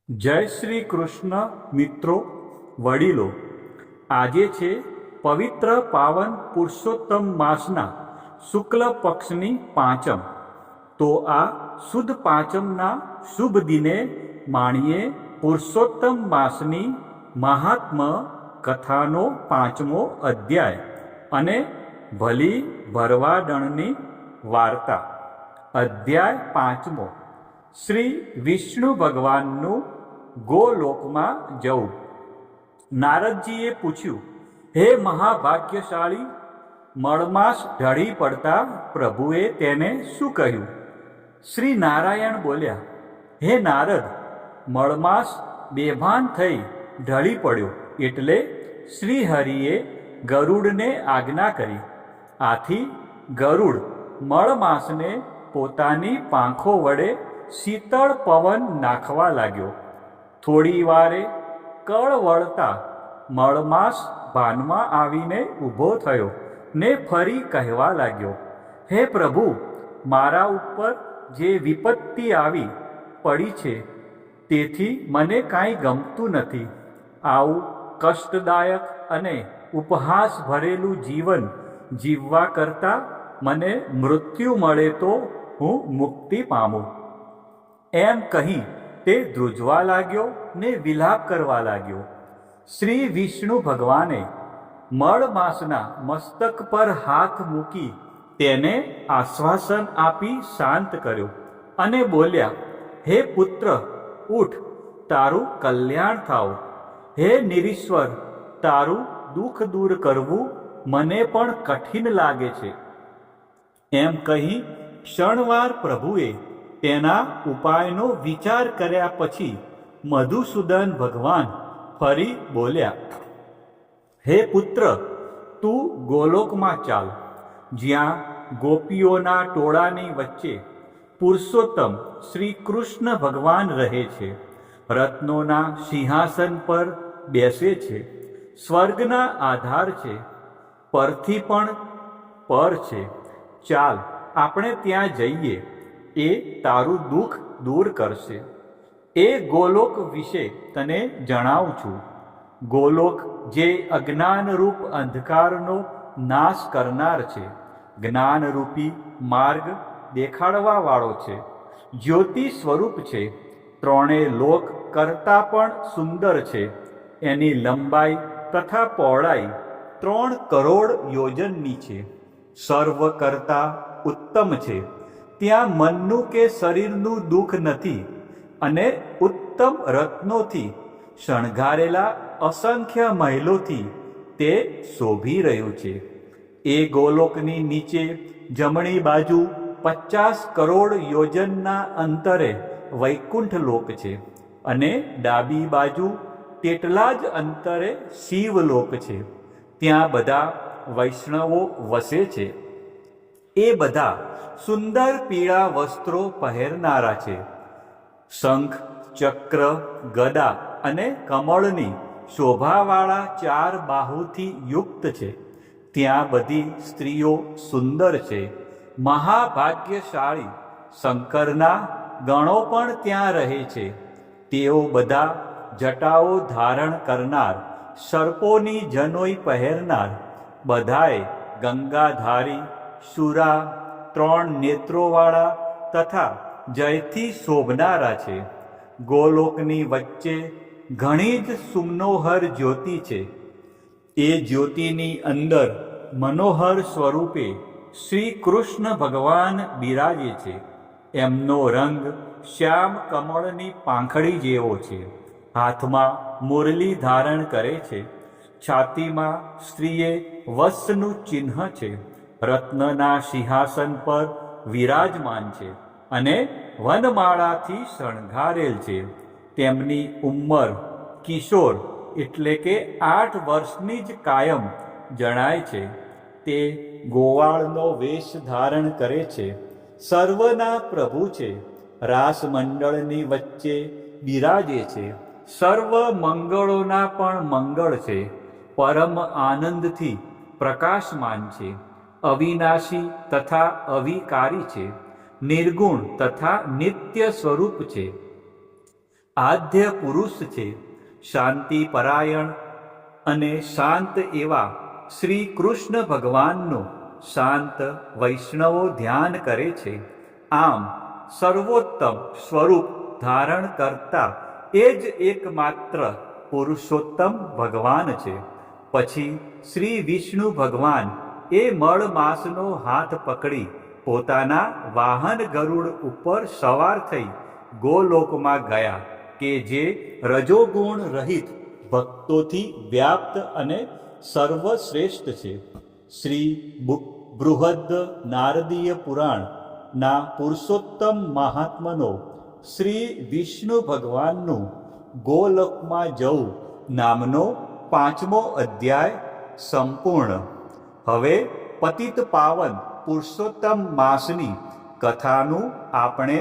જય શ્રી કૃષ્ણ મિત્રો, વડીલો. આજે છે પવિત્ર પાવન પુરુષોત્તમ માસના શુક્લ પક્ષની પાંચમ. તો આ સુદ પાંચમના શુભ દિને માણીએ પુરુષોત્તમ માસની મહાત્મ્ય કથાનો પાંચમો અધ્યાય અને ભલી ભરવાડણની વાર્તા. અધ્યાય પાંચમો. શ્રી વિષ્ણુ ભગવાનનું ગોલોકમાં જવું. નારદજીએ પૂછ્યું, હે મહાભાગ્યશાળી, મળમાસ ઢળી પડતા પ્રભુએ તેને શું કહ્યું? શ્રી નારાયણ બોલ્યા, હે નારદ, મળમાસ બેભાન થઈ ઢળી પડ્યો એટલે શ્રી હરિએ ગરુડને આજ્ઞા કરી. આથી ગરુડ મળમાસને પોતાની પાંખો વડે શીતળ પવન નાખવા લાગ્યો. થોડી વારે કળ વળતા મળમાસ ભાનમાં આવીને ઊભો થયો ને ફરી કહેવા લાગ્યો, હે પ્રભુ, મારા ઉપર જે વિપત્તિ આવી પડી છે તેથી મને કાંઈ ગમતું નથી. આવું કષ્ટદાયક અને ઉપહાસ ભરેલું જીવન જીવવા કરતાં મને મૃત્યુ મળે તો હું મુક્તિ પામું. એમ કહી તે ધ્રુજવા લાગ્યો ને વિલાપ કરવા લાગ્યો. શ્રી વિષ્ણુ ભગવાને મળમાસના મસ્તક પર હાથ મૂકી તેને આશ્વાસન આપી શાંત કર્યો અને બોલ્યા, હે પુત્ર, ઉઠ, તારું કલ્યાણ થાવ. હે નિરીશ્વર, તારું દુઃખ દૂર કરવું મને પણ કઠિન લાગે છે. એમ કહી ક્ષણવાર પ્રભુએ તેના ઉપાયનો વિચાર કર્યા પછી મધુસૂદન ભગવાન ફરી બોલ્યા, હે પુત્ર, તું ગોલોકમાં ચાલ, જ્યાં ગોપીઓના ટોળાની વચ્ચે પુરુષોત્તમ શ્રી કૃષ્ણ ભગવાન રહે છે. રત્નોના સિંહાસન પર બેસે છે, સ્વર્ગના આધાર છે, પરથી પણ પર છે. ચાલ, આપણે ત્યાં જઈએ, એ તારું દુઃખ દૂર કરશે. એ ગોલોક વિશે તને જણાવું છું. ગોલોક જે અજ્ઞાનરૂપ અંધકારનો નાશ કરનાર છે, જ્ઞાનરૂપી માર્ગ દેખાડવા વાળો છે, જ્યોતિ સ્વરૂપ છે, ત્રણેય લોક કરતાં પણ સુંદર છે. એની લંબાઈ તથા પહોળાઈ 3 કરોડ યોજનની છે. સર્વ કરતાં ઉત્તમ છે. ત્યાં મનનું કે શરીરનું દુઃખ નથી અને ઉત્તમ રત્નોથી શણગારેલા અસંખ્ય મહેલોથી તે શોભી રહ્યું છે. એ ગોલોકની નીચે જમણી બાજુ 50 કરોડ યોજનના અંતરે વૈકુંઠ લોક છે અને ડાબી બાજુ તેટલા જ અંતરે શિવલોક છે. ત્યાં બધા વૈષ્ણવો વસે છે. એ બધા સુંદર પીળા વસ્ત્રો પહેરનારા છે. શંખ, ચક્ર, ગદા અને કમળની શોભાવાળા 4 બાહુથી યુક્ત છે. ત્યાં બધી સ્ત્રીઓ સુંદર છે. મહાભાગ્યશાળી શંકરના ગણો પણ ત્યાં રહે છે. તેઓ બધા જટાઓ ધારણ કરનાર, સર્પોની જનોઈ પહેરનાર, બધાએ ગંગાધારી, શુરા, 3 નેત્રોવાળા તથા જયથી શોભનારા છે. ગોલોકની વચ્ચે ઘણી જ સુમનોહર જ્યોતિ છે. એ જ્યોતિની અંદર મનોહર સ્વરૂપે શ્રી કૃષ્ણ ભગવાન બિરાજે છે. એમનો રંગ શ્યામ કમળની પાંખડી જેવો છે. હાથમાં મુરલી ધારણ કરે છે. છાતીમાં સ્ત્રીએ વસ્સનું ચિહ્ન છે. રત્નના સિંહાસન પર વિરાજમાન છે અને વનમાળાથી શણગારેલ છે. તેમની ઉંમર કિશોર એટલે કે 8 વર્ષની જ કાયમ જણાય છે. તે ગોવાળનો વેશ ધારણ કરે છે. સર્વના પ્રભુ છે. રાસ મંડળની વચ્ચે બિરાજે છે. સર્વ મંગળોના પણ મંગળ છે. પરમ આનંદથી પ્રકાશમાન છે. અવિનાશી તથા અવિકારી છે. નિર્ગુણ તથા નિત્ય સ્વરૂપ છે. આદ્ય પુરુષ છે. શાંતિ પરાયણ અને શાંત એવા શ્રી કૃષ્ણ ભગવાનનું શાંત વૈષ્ણવો ધ્યાન કરે છે. આમ સર્વોત્તમ સ્વરૂપ ધારણ કરતા એ જ એકમાત્ર પુરુષોત્તમ ભગવાન છે. પછી શ્રી વિષ્ણુ ભગવાન એ મળ માસનો હાથ પકડી પોતાના વાહન ગરુડ ઉપર સવાર થઈ ગોલોકમાં ગયા, કે જે રજોગુણ રહિત ભક્તોથી વ્યાપ્ત અને સર્વશ્રેષ્ઠ છે. શ્રી બૃહદ નારદીય પુરાણના પુરુષોત્તમ મહાત્મનો શ્રી વિષ્ણુ ભગવાનનું ગોલોકમાં જવું નામનો 5મો અધ્યાય સંપૂર્ણ. હવે પતિત પાવન પુરુષોત્તમ માસની કથાનું આપણે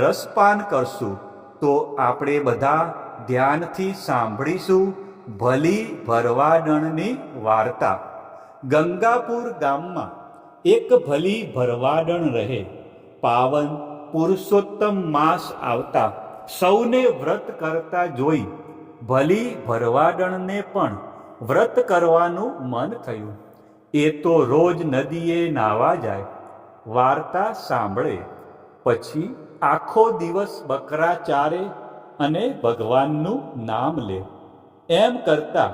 રસપાન કરશું. તો આપણે બધા ધ્યાનથી સાંભળીશું ભલી ભરવાડણની વાર્તા. ગંગાપુર ગામમાં એક ભલી ભરવાડણ રહે. પાવન પુરુષોત્તમ માસ આવતા સૌને વ્રત કરતા જોઈ ભલી ભરવાડણને પણ વ્રત કરવાનું મન થયું. એ તો રોજ નદીએ નાવા જાય, વાર્તા સાંભળે, પછી આખો દિવસ બકરા ચારે અને ભગવાનનું નામ લે. એમ કરતા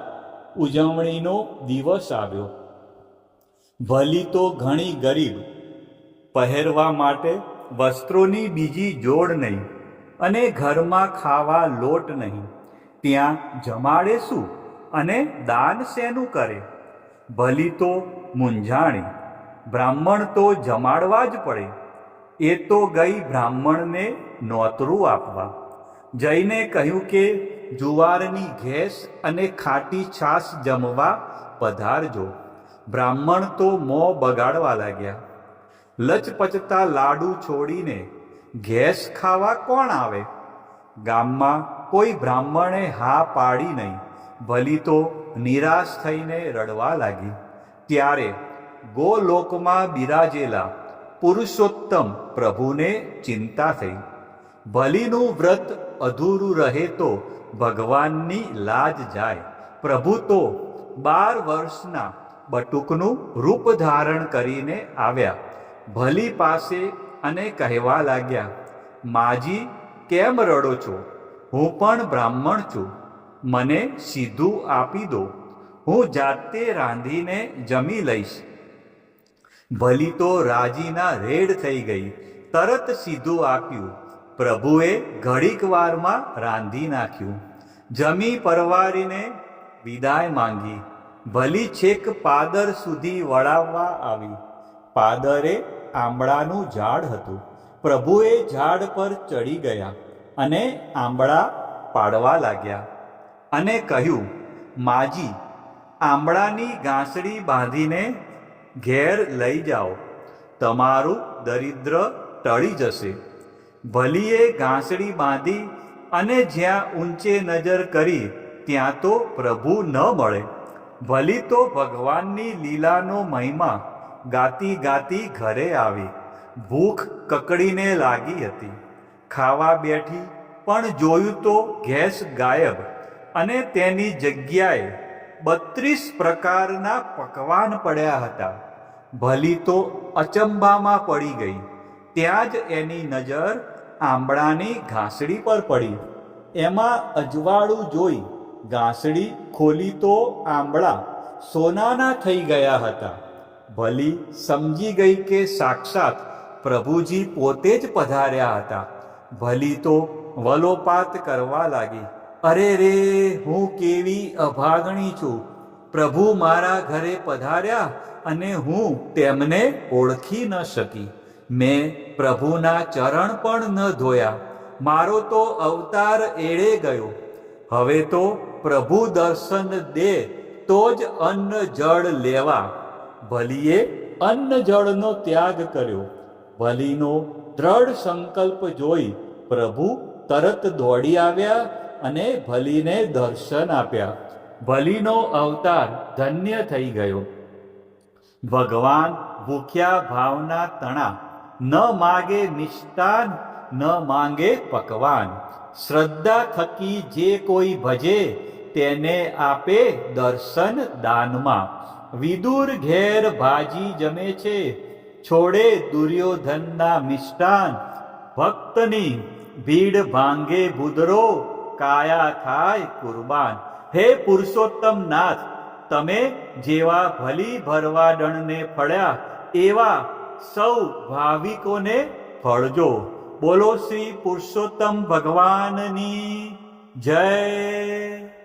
ઉજવણીનો દિવસ આવ્યો. ભલી તો ઘણી ગરીબ, પહેરવા માટે વસ્ત્રોની બીજી જોડ નહીં અને ઘરમાં ખાવા લોટ નહીં. ત્યાં જમાડે શું અને દાન શેનું કરે? ભલી તો મૂંઝાણી, બ્રાહ્મણ તો જમાડવા જ પડે. એ તો ગઈ બ્રાહ્મણને નોતરું આપવા. જઈને કહ્યું કે જુવારની ઘેસ અને ખાટી છાશ જમવા પધારજો. બ્રાહ્મણ તો મોં બગાડવા લાગ્યા. લચપચતા લાડુ છોડીને ઘેસ ખાવા કોણ આવે? ગામમાં કોઈ બ્રાહ્મણે હા પાડી નહીં. ભલી તો નિરાશ થઈને રડવા લાગી. ત્યારે ગોલોકમાં બિરાજેલા પુરુષોત્તમ પ્રભુને ચિંતા થઈ. ભલીનું વ્રત અધૂરું રહે તો ભગવાનની લાજ જાય. પ્રભુ તો 12 વર્ષના બટુકનું રૂપ ધારણ કરીને આવ્યા. ભલી પાસે અને કહેવા લાગ્યા, માજી કેમ રડો છો? હું પણ બ્રાહ્મણ છું. મને સીધું આપી દો, હું જાતે રાંધીને જમી લઈશ. ભલી તો રાજીના રેડ થઈ ગઈ. તરત સીધું આપ્યું. પ્રભુએ ઘડીક વારમાં રાંધી નાખ્યું. જમી પરવારીને વિદાય માંગી. ભલી છેક પાદર સુધી વળાવવા આવી. પાદરે આંબળાનું ઝાડ હતું. પ્રભુએ ઝાડ પર ચડી ગયા અને આંબળા પાડવા લાગ્યા અને કહ્યું, માજી આંબળાની ગાંસડી બાંધીને ઘેર લઈ જાઓ, તમારું દરિદ્ર ટળી જશે. ભલીએ ગાંસડી બાંધી અને જ્યાં ઊંચે નજર કરી ત્યાં તો પ્રભુ ન મળે. ભલી તો ભગવાનની લીલાનો મહિમા ગાતી ગાતી ઘરે આવી. ભૂખ કકડીને લાગી હતી. ખાવા બેઠી પણ જોયું તો ગેસ ગાયબ અને તેની જગ્યાએ 32 પ્રકારના પકવાન પડ્યા હતા. ભલી તો અચંબામાં પડી ગઈ. ત્યાં જ એની નજર આંબળાની ઘાસડી પર પડી. એમાં અજવાળું જોઈ ઘાસડી ખોલી તો આંબળા સોનાના થઈ ગયા હતા. ભલી સમજી ગઈ કે સાક્ષાત પ્રભુજી પોતે જ પધાર્યા હતા. ભલી તો વલોપાત કરવા લાગી. અરે રે, હું કેવી અભાગણી છું! પ્રભુ મારા ઘરે પધાર્યા અને હું તેમને ઓળખી ન શકી. મેં પ્રભુના ચરણ પણ ન ધોયા. મારો તો અવતાર એળે ગયો. હવે તો પ્રભુ દર્શન દે તો જ અન્ન જળ લેવા. ભલીએ અન્ન જળનો ત્યાગ કર્યો. ભલીનો દ્રઢ સંકલ્પ જોઈ પ્રભુ તરત દોડી આવ્યા અને ભલીને દર્શન આપ્યા. ભલીનો અવતાર ધન્ય થઈ ગયો. ભગવાન ભૂખ્યા ભાવના તણા, ન માગે મિષ્ટાન, ન માંગે પકવાન. શ્રદ્ધા થકી જે કોઈ ભજે તેને આપે દર્શન દાનમાં. વિદુર ઘેર ભાજી જમે છે, છોડે દુર્યોધનના મિષ્ટાન. ભક્તની ભીડ ભાંગે ભૂદરો, કાયા થાય કુરબાન. હે પુરુષોત્તમ નાથ, તમે જેવા ભલી ભરવાડણને ફળ્યા એવા સૌ ભાવિકોને ફળજો. બોલો શ્રી પુરુષોત્તમ ભગવાનની જય.